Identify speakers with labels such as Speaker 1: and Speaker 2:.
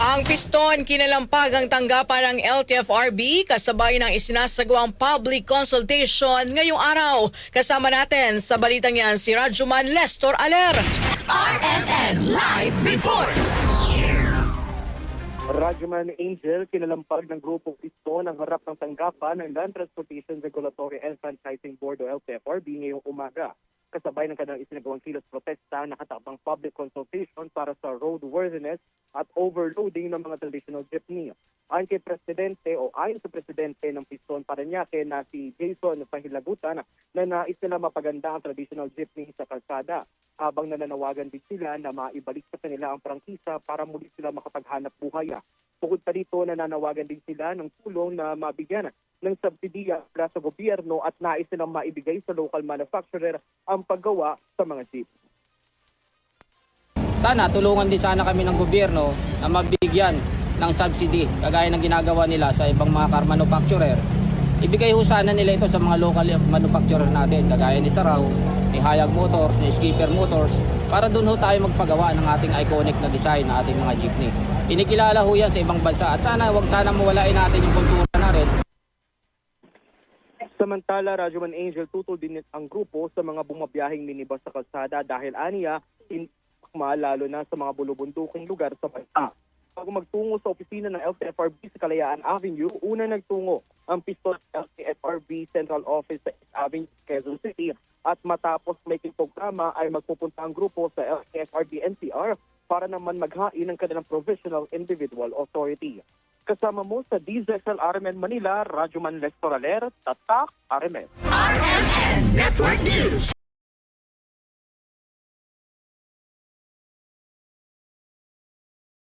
Speaker 1: Ang piston kinalampag ang tanggapan ng LTFRB kasabay ng isinasagawang public consultation ngayong araw. Kasama natin sa balitang yan si Rajuman Lestor Aler.
Speaker 2: RMN Live Reports!
Speaker 3: Rajuman Angel, kinalampag ng Grupo Piston ang harap ng tanggapan ng Land Transportation Regulatory and Franchising Board o LTFRB ngayong umaga. Kasabay ng kanilang isinagawang kilos protesta, nakatakdang public consultation para sa roadworthiness at overloading ng mga traditional jeepney. Ayon kay Presidente o ayon sa Presidente ng Piston Parañaque na si Jason Pahilagutan na nais nila mapaganda ang traditional jeepney sa kalsada, habang nananawagan din sila na maibalik sa kanila ang prangkisa para muli sila makapaghanap buhay. Bukod pa dito, nananawagan din sila ng tulong na mabigyan ng subsidiya mula sa gobyerno at nais nilang maibigay sa local manufacturer ang paggawa sa mga jeep.
Speaker 4: Sana tulungan din sana kami ng gobyerno na mabigyan ng subsidy kagaya ng ginagawa nila sa ibang mga car manufacturer. Ibigay ho sana nila ito sa mga local manufacturer natin kagaya ni Sarao, ni Hayag Motors, ni Skipper Motors para doon ho tayo magpagawa ng ating iconic na design na ating mga jeepney. Inikilala ho yan sa ibang bansa at wag sana mawalain natin yung kultura na rin.
Speaker 3: Samantala, Rajuman Angel, tutol din ang grupo sa mga bumabiyahing minibus sa kalsada dahil aniya, lalo na sa mga bulubunduking lugar sa bansa. Bago magtungo sa opisina ng LTFRB sa Kalayaan Avenue, una nagtungo ang Piston LTFRB Central Office sa East Avenue, Quezon City. At matapos may programa ay magpupunta ang grupo sa LTFRB NCR para naman maghain ng kanilang Provisional Individual Authority. Kasama mo sa DZSL RMN Manila, Rajuman Lestor Aler, Tatak RMN.
Speaker 2: RMN Network News!